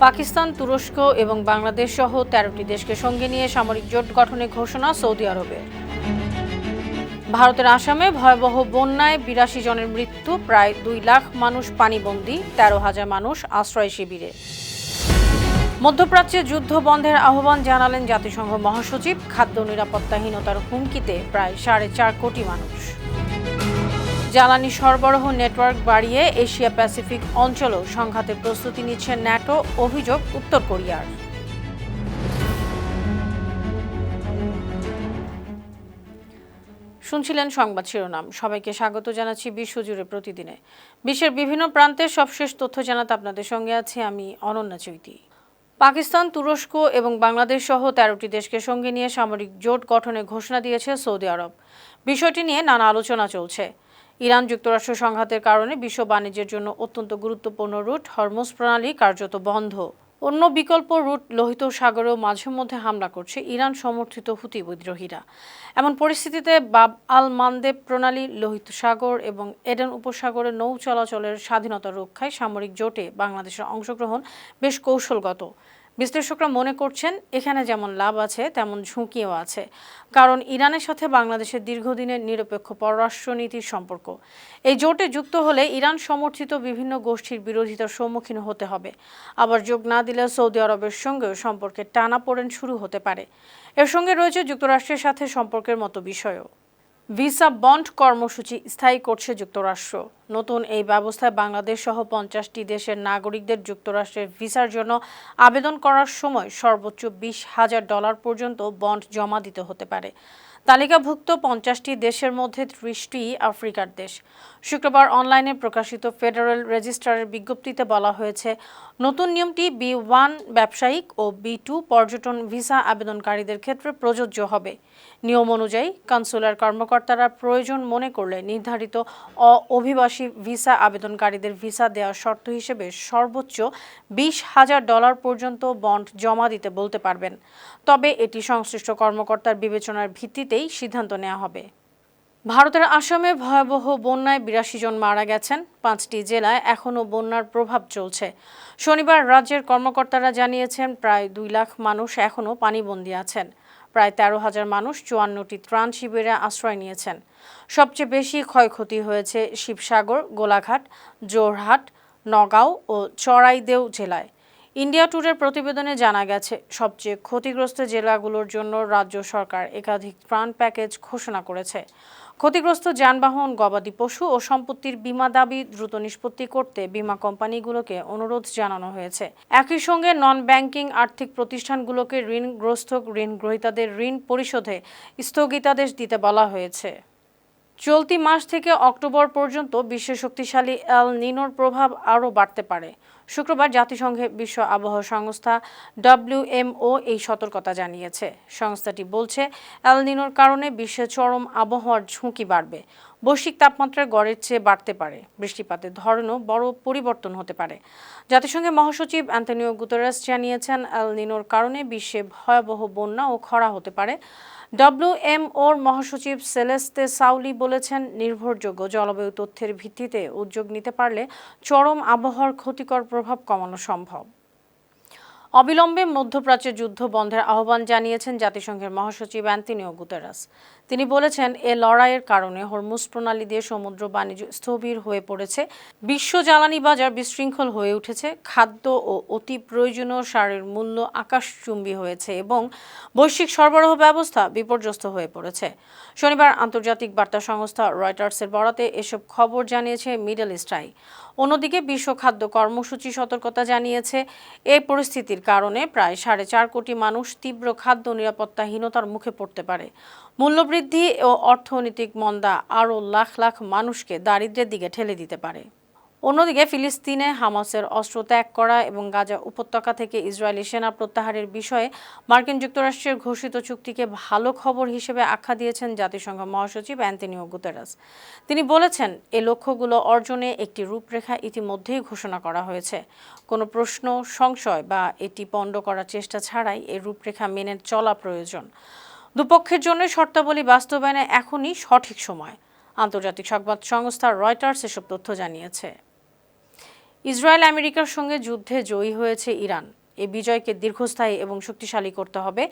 পাকিস্তান, তুরস্ক এবং বাংলাদেশ সহ ১৩টি দেশকে সঙ্গে নিয়ে সামরিক জোট গঠনের ঘোষণা সৌদি আরবের। ভারতের আসামে ভয়াবহ বন্যায় ৮২ জনের মৃত্যু, প্রায় ২ লাখ মানুষ পানিবন্দী, ১৩,০০০ মানুষ আশ্রয় শিবিরে। মধ্যপ্রাচ্যে যুদ্ধ বন্ধের আহ্বান জানালেন জাতিসংঘ মহাসচিব। খাদ্য নিরাপত্তাহীনতার হুমকিতে প্রায় ৪.৫ কোটি মানুষ। জ্বালানি সরবরাহ নেটওয়ার্ক বাড়িয়ে এশিয়া প্যাসিফিক অঞ্চলেও সংঘাতের প্রস্তুতি নিচ্ছে ন্যাটো, অভিযোগ উত্তর কোরিয়ার। শুনছিলেন সংবাদ শিরোনাম। সবাইকে স্বাগত জানাচ্ছি বিশ্বজুড়ে প্রতিদিনে বিশ্বের বিভিন্ন প্রান্তের সবশেষ তথ্য জানাতে আপনাদের সঙ্গে আছি আমি অনন্যা চৈতি। পাকিস্তান, তুরস্ক এবং বাংলাদেশ সহ ১৩টি দেশকে সঙ্গে নিয়ে সামরিক জোট গঠনের ঘোষণা দিয়েছে সৌদি আরব। বিষয়টি নিয়ে নানা আলোচনা চলছে। ইরান যুক্তরাষ্ট্র সংঘাতের কারণে বিশ্ব বাণিজ্যের জন্য অত্যন্ত গুরুত্বপূর্ণ রুট হরমুজ প্রণালী কার্যত বন্ধ। অন্য বিকল্প রুট লোহিত সাগরেও মাঝে মধ্যে হামলা করছে ইরান সমর্থিত হুতি বিদ্রোহীরা। এমন পরিস্থিতিতে বাব আল মানদেব প্রণালী, লোহিত সাগর এবং এডেন উপসাগরে নৌ চলাচলের স্বাধীনতা রক্ষায় সামরিক জোটে বাংলাদেশের অংশগ্রহণ বেশ কৌশলগত। বিশ্লেষকরা মনে করছেন এখানে যেমন লাভ আছে তেমন ঝুঁকিও আছে, কারণ ইরানের সাথে বাংলাদেশের দীর্ঘদিনের নিরপেক্ষ পররাষ্ট্রনীতির সম্পর্ক। এই জোটে যুক্ত হলে ইরান সমর্থিত বিভিন্ন গোষ্ঠীর বিরোধিতার সম্মুখীন হতে হবে। আবার যোগ না দিলে সৌদি আরবের সঙ্গেও সম্পর্কের টানাপোড়েন শুরু হতে পারে। এর সঙ্গে রয়েছে যুক্তরাষ্ট্রের সাথে সম্পর্কের মতো বিষয়ও। ভিসা বন্ড কর্মসূচি স্থায়ী করছে যুক্তরাষ্ট্র। নতুন এই ব্যবস্থায় বাংলাদেশ সহ ৫০টি দেশের নাগরিকদের যুক্তরাষ্ট্রের ভিসার জন্য আবেদন করার সময় সর্বোচ্চ $২০,০০০ পর্যন্ত বন্ড জমা দিতে হতে পারে। তালিকাভুক্ত ৫০টি দেশের মধ্যে ৩০টি আফ্রিকার দেশ। শুক্রবার অনলাইনে প্রকাশিত ফেডারেল রেজিস্ট্রারের বিজ্ঞপ্তিতে বলা হয়েছে, নতুন নিয়মটি B1 ব্যবসায়িক ও B2 পর্যটন ভিসা আবেদনকারীদের ক্ষেত্রে প্রযোজ্য হবে। নিয়ম অনুযায়ী কনসুলার কর্মকর্তারা প্রয়োজন মনে করলে নির্ধারিত অভিবাসী ভিসা আবেদনকারীদের ভিসা দেওয়ার শর্ত হিসেবে সর্বোচ্চ $২০,০০০ পর্যন্ত বন্ড জমা দিতে বলতে পারবেন। তবে এটি সংশ্লিষ্ট কর্মকর্তার বিবেচনার ভিত্তিতেই সিদ্ধান্ত নেওয়া হবে। ভারতের আসামে ভয়াবহ বন্যায় ৮২ জন মারা গেছেন। ৫টি জেলায় এখনও বন্যার প্রভাব চলছে। শনিবার রাজ্যের কর্মকর্তারা জানিয়েছেন প্রায় ২ লাখ মানুষ এখনও পানিবন্দী আছেন। প্রায় ১৩,০০০ মানুষ ৫৪টি ত্রাণ শিবিরে আশ্রয় নিয়েছেন। সবচেয়ে বেশি ক্ষয়ক্ষতি হয়েছে শিবসাগর, গোলাঘাট, জোরহাট, নগাঁও ও চড়াইদেউ জেলায়। ইন্ডিয়া টুডের প্রতিবেদনে জানা গেছে, সবচেয়ে ক্ষতিগ্রস্ত জেলাগুলোর জন্য রাজ্য সরকার একাধিক ত্রাণ প্যাকেজ ঘোষণা করেছে। ক্ষতিগ্রস্ত যানবাহন, গবাদি পশু ও সম্পত্তির বীমা দাবি দ্রুত নিষ্পত্তি করতে বীমা কোম্পানিগুলোকে অনুরোধ জানানো হয়েছে। একই সঙ্গে নন ব্যাংকিং আর্থিক প্রতিষ্ঠানগুলোকে ঋণগ্রস্ত ঋণ গ্রহীতাদের ঋণ পরিশোধে স্থগিতাদেশ দিতে বলা হয়েছে। চলতি মাস থেকে অক্টোবর পর্যন্ত বিশ্বে শক্তিশালী এল নিনোর প্রভাব আরও বাড়তে পারে। শুক্রবার জাতিসংঘের বিশ্ব আবহাওয়া সংস্থা WMO এই সতর্কতা জানিয়েছে। সংস্থাটি বলছে, এল নিনোর কারণে বিশ্বে চরম আবহাওয়ার ঝুঁকি বাড়বে। বৈশ্বিক তাপমাত্রা গড়ের চেয়ে বাড়তে পারে। বৃষ্টিপাতের ধরনও বড় পরিবর্তন হতে পারে। জাতিসংঘের মহাসচিব অ্যান্তোনিও গুতেরেস জানিয়েছেন, এল নিনোর কারণে বিশ্বে ভয়াবহ বন্যা ও খরা হতে পারে। WMOর মহাসচিব সেলেস্তে সাউলি বলেছেন, নির্ভরযোগ্য জলবায়ু তথ্যের ভিত্তিতে উদ্যোগ নিতে পারলে চরম আবহাওয়ার ক্ষতিকর প্রভাব কমানো সম্ভব। অবিলম্বে মধ্যপ্রাচ্যে যুদ্ধ বন্ধের আহ্বান জানিয়েছেন জাতিসংঘের মহাসচিব অ্যান্তোনিও গুতেরেস। তিনি বলেছেন, এ লড়াইয়ের কারণে হরমুজ প্রণালী দিয়ে সমুদ্র বাণিজ্য স্থবির হয়ে পড়েছে। বিশ্ব জ্বালানি বাজার বিশৃঙ্খল হয়ে উঠেছে। খাদ্য ও অতি প্রয়োজনীয় সারের মূল্য আকাশচুম্বী হয়েছে এবং বৈশ্বিক সরবরাহ ব্যবস্থা বিপর্যস্ত হয়ে পড়েছে। শনিবার আন্তর্জাতিক বার্তা সংস্থা রয়টার্সের বরাতে এসব খবর জানিয়েছে মিডল ইস্ট আই। অন্যদিকে বিশ্ব খাদ্য কর্মসূচি সতর্কতা জানিয়েছে, এই পরিস্থিতির কারণে প্রায় ৪.৫ কোটি মানুষ তীব্র খাদ্য নিরাপত্তাহীনতার মুখে পড়তে পারে। মূল্যবৃদ্ধি ও অর্থনৈতিক মন্দা আরও লাখ লাখ মানুষকে দারিদ্র্যের দিকে ঠেলে দিতে পারে। অন্যদিকে ফিলিস্তিনে হামাসের অস্ত্র ত্যাগ করা এবং গাজা উপত্যকা থেকে ইসরায়েলি সেনা প্রত্যাহারের বিষয়ে মার্কিন যুক্তরাষ্ট্রের ঘোষিত চুক্তিকে ভালো খবর হিসেবে আখ্যা দিয়েছেন জাতিসংঘ মহাসচিব অ্যান্তোনিও গুতেরেস। তিনি বলেছেন, এই লক্ষ্যগুলো অর্জনে একটি রূপরেখা ইতিমধ্যেই ঘোষণা করা হয়েছে। কোনো প্রশ্ন, সংশয় বা এটি পণ্ড করার চেষ্টা ছাড়াই এই রূপরেখা মেনে চলা প্রয়োজন। দুপক্ষের জন্য শর্তাবলী বাস্তবায়নে এখনই সঠিক সময়। আন্তর্জাতিক সংবাদ সংস্থা রয়টার্স এসব তথ্য জানিয়েছে। ইসরায়েল আমেরিকার সঙ্গে যুদ্ধে জয়ী হয়েছে ইরান। এই বিজয়কে দীর্ঘস্থায়ী এবং শক্তিশালী করতে হবে,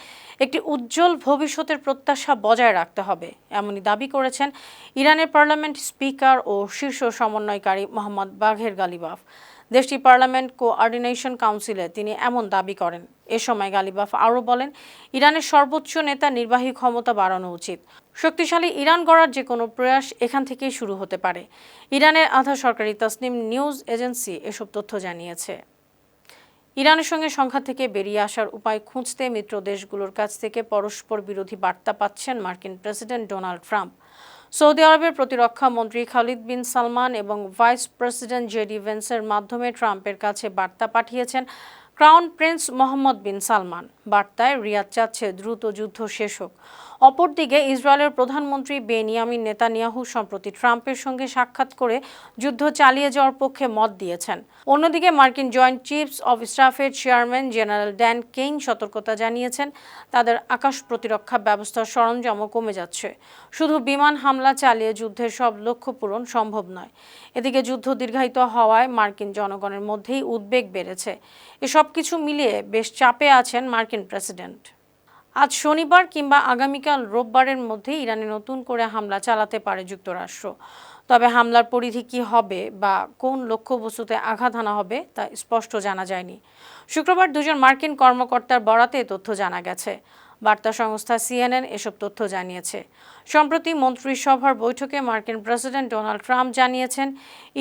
একটি উজ্জ্বল ভবিষ্যতের প্রত্যাশা বজায় রাখতে হবে, এমনই দাবি করেছেন ইরানের পার্লামেন্ট স্পিকার ও শীর্ষ সমন্বয়কারী মোহাম্মদ বাঘের গালিবাফ। দেশটির পার্লামেন্ট কোঅর্ডিনেশন কাউন্সিলে তিনি এমন দাবি করেন। এ সময় গালিবাফ আরও বলেন, ইরানের সর্বোচ্চ নেতা নির্বাহী ক্ষমতা বাড়ানো উচিত। শক্তিশালী ইরান গড়ার যে কোনো প্রয়াস এখান থেকেই শুরু হতে পারে। ইরানের আধা সরকারি তাসনিম নিউজ এজেন্সি এসব তথ্য জানিয়েছে। ইরানের সঙ্গে সংঘাত থেকে বেরিয়ে আসার উপায় খুঁজতে মিত্র দেশগুলোর কাছ থেকে পরস্পর বিরোধী বার্তা পাচ্ছেন মার্কিন প্রেসিডেন্ট ডোনাল্ড ট্রাম্প। সৌদি আরবের প্রতিরক্ষা মন্ত্রী খালিদ বিন সালমান এবং ভাইস প্রেসিডেন্ট জেডি ভেন্সের মাধ্যমে ট্রাম্পের কাছে বার্তা পাঠিয়েছেন ক্রাউন প্রিন্স মোহাম্মদ বিন সালমান। বার্তায় রিয়াদ চাচ্ছে দ্রুত যুদ্ধ শেষ হোক। অপরদিকে ইসরায়েলের প্রধানমন্ত্রী বেনিয়ামিন নেতানিয়াহু সম্প্রতি ট্রাম্পের সঙ্গে সাক্ষাৎ করে যুদ্ধ চালিয়ে যাওয়ার পক্ষে মত দিয়েছেন। অন্যদিকে মার্কিন জয়েন্ট চিফস অব স্টাফের চেয়ারম্যান জেনারেল ড্যান কেইন সতর্কতা জানিয়েছেন, তাদের আকাশ প্রতিরক্ষা ব্যবস্থার সরঞ্জামও কমে যাচ্ছে। শুধু বিমান হামলা চালিয়ে যুদ্ধের সব লক্ষ্য পূরণ সম্ভব নয়। এদিকে যুদ্ধ দীর্ঘায়িত হওয়ায় মার্কিন জনগণের মধ্যেই উদ্বেগ বেড়েছে। এসব কিছু মিলিয়ে বেশ চাপে আছেন মার্কিন প্রেসিডেন্ট। আজ শনিবার কিংবা আগামীকাল রোববারের মধ্যে ইরানে নতুন করে হামলা চালাতে পারে যুক্তরাষ্ট্র। তবে হামলার পরিধি কী হবে বা কোন লক্ষ্যবস্তুতে আঘাত হানা হবে তা স্পষ্ট জানা যায়নি। শুক্রবার দুজন মার্কিন কর্মকর্তার বরাতে তথ্য জানা গেছে। বার্তা সংস্থা সিএনএন এসব তথ্য জানিয়েছে। সম্প্রতি মন্ত্রিসভার বৈঠকে মার্কিন প্রেসিডেন্ট ডোনাল্ড ট্রাম্প জানিয়েছেন,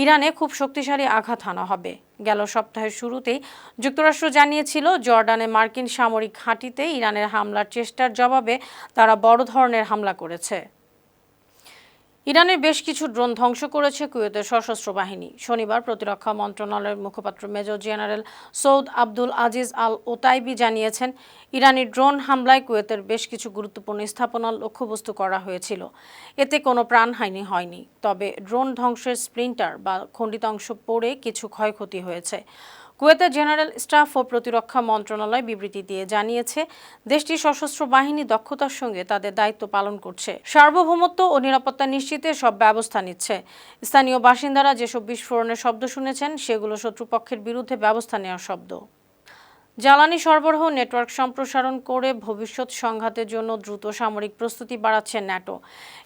ইরানে খুব শক্তিশালী আঘাত হানা হবে। গেল সপ্তাহের শুরুতেই যুক্তরাষ্ট্র জানিয়েছিল, জর্ডানে মার্কিন সামরিক ঘাঁটিতে ইরানের হামলার চেষ্টার জবাবে তারা বড় ধরনের হামলা করেছে। ইরানের বেশ কিছু ড্রোন ধ্বংস করেছে কুয়েতের সশস্ত্র বাহিনী। শনিবার প্রতিরক্ষা মন্ত্রণালয়ের মুখপাত্র মেজর জেনারেল সৌদ আব্দুল আজিজ আল ওতাইবি জানিয়েছেন, ইরানি ড্রোন হামলায় কুয়েতের বেশ কিছু গুরুত্বপূর্ণ স্থাপনার লক্ষ্যবস্তু করা হয়েছিল। এতে কোনো প্রাণহানি হয়নি, তবে ড্রোন ধ্বংসের স্প্লিন্টার বা খণ্ডিত অংশ পড়ে কিছু ক্ষয়ক্ষতি হয়েছে। কুয়েতের জেনারেল স্টাফ ও প্রতিরক্ষা মন্ত্রণালয় বিবৃতি দিয়ে জানিয়েছে, দেশটির সশস্ত্র বাহিনী দক্ষতার সঙ্গে তাদের দায়িত্ব পালন করছে, সার্বভৌমত্ব ও নিরাপত্তা নিশ্চিতে সব ব্যবস্থা নিচ্ছে। স্থানীয় বাসিন্দারা যেসব বিস্ফোরণের শব্দ শুনেছেন সেগুলো শত্রুপক্ষের বিরুদ্ধে ব্যবস্থা নেওয়ার শব্দ। জ্বালানি সরবরাহ নেটওয়ার্ক সম্প্রসারণ করে ভবিষ্যৎ সংঘাতের জন্য দ্রুত সামরিক প্রস্তুতি বাড়াচ্ছে ন্যাটো।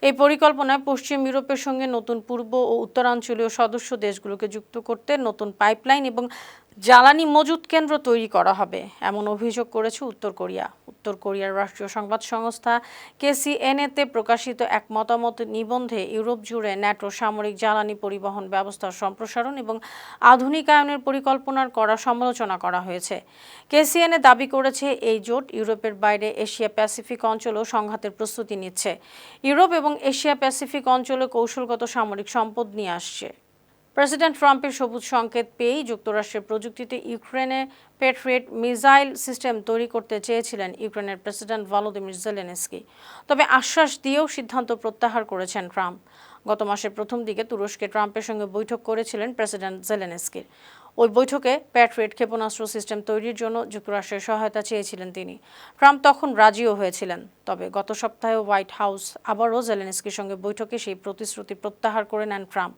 এই পরিকল্পনায় পশ্চিম ইউরোপের সঙ্গে নতুন পূর্ব ও উত্তরাঞ্চলীয় সদস্য দেশগুলোকে যুক্ত করতে নতুন পাইপলাইন এবং জ্বালানি মজুত কেন্দ্র তৈরি করা হবে, এমন অভিযোগ করেছে উত্তর কোরিয়া। উত্তর কোরিয়ার রাষ্ট্রীয় সংবাদ সংস্থা কেসিএনএতে প্রকাশিত এক মতামত নিবন্ধে ইউরোপ জুড়ে ন্যাটো সামরিক জ্বালানি পরিবহন ব্যবস্থার সম্প্রসারণ এবং আধুনিকায়নের পরিকল্পনার করা সমালোচনা করা হয়েছে। কেসিএনএ দাবি করেছে, এই জোট ইউরোপের বাইরে এশিয়া প্যাসিফিক অঞ্চলেও সংঘাতের প্রস্তুতি নিচ্ছে। ইউরোপ এবং এশিয়া প্যাসিফিক অঞ্চলে কৌশলগত সামরিক সম্পদ নিয়ে আসছে। প্রেসিডেন্ট ট্রাম্পের সবুজ সংকেত পেয়েই যুক্তরাষ্ট্রের প্রযুক্তিতে ইউক্রেনে প্যাট্রিয়ট মিসাইল সিস্টেম তৈরি করতে চেয়েছিলেন ইউক্রেনের প্রেসিডেন্ট ভলোদিমির জেলেনস্কি। তবে আশ্বাস দিয়েও সিদ্ধান্ত প্রত্যাহার করেছেন ট্রাম্প। গত মাসের প্রথম দিকে তুরস্কে ট্রাম্পের সঙ্গে বৈঠক করেছিলেন প্রেসিডেন্ট জেলেনস্কির। ওই বৈঠকে প্যাট্রিয়ট ক্ষেপণাস্ত্র সিস্টেম তৈরির জন্য যুক্তরাষ্ট্রের সহায়তা চেয়েছিলেন তিনি। ট্রাম্প তখন রাজিও হয়েছিলেন। তবে গত সপ্তাহে হোয়াইট হাউস আবারও জেলেনস্কির সঙ্গে বৈঠকে সেই প্রতিশ্রুতি প্রত্যাহার করে নেন ট্রাম্প।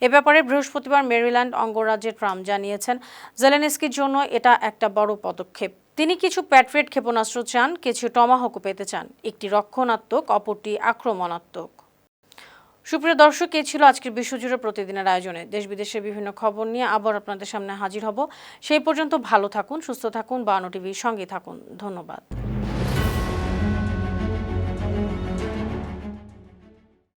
এ ব্যাপারে বৃহস্পতিবার মেরিল্যান্ড অঙ্গরাজ্যে ট্রাম্প জানিয়েছেন, জেলেনস্কির জন্য এটা একটা বড় পদক্ষেপ। তিনি কিছু প্যাট্রিয়ট ক্ষেপণাস্ত্র চান, কিছু টমাহকও পেতে চান, একটি রক্ষণাত্মক, অপরটি আক্রমণাত্মক। সুপ্রিয় দর্শক, এই ছিল আজকের বিশ্বজুড়ে প্রতিদিনের আয়োজনে। দেশ বিদেশের বিভিন্ন খবর নিয়ে আবার আপনাদের সামনে হাজির হব। সেই পর্যন্ত ভালো থাকুন, সুস্থ থাকুন, বায়ান্ন টিভির সঙ্গে থাকুন। ধন্যবাদ।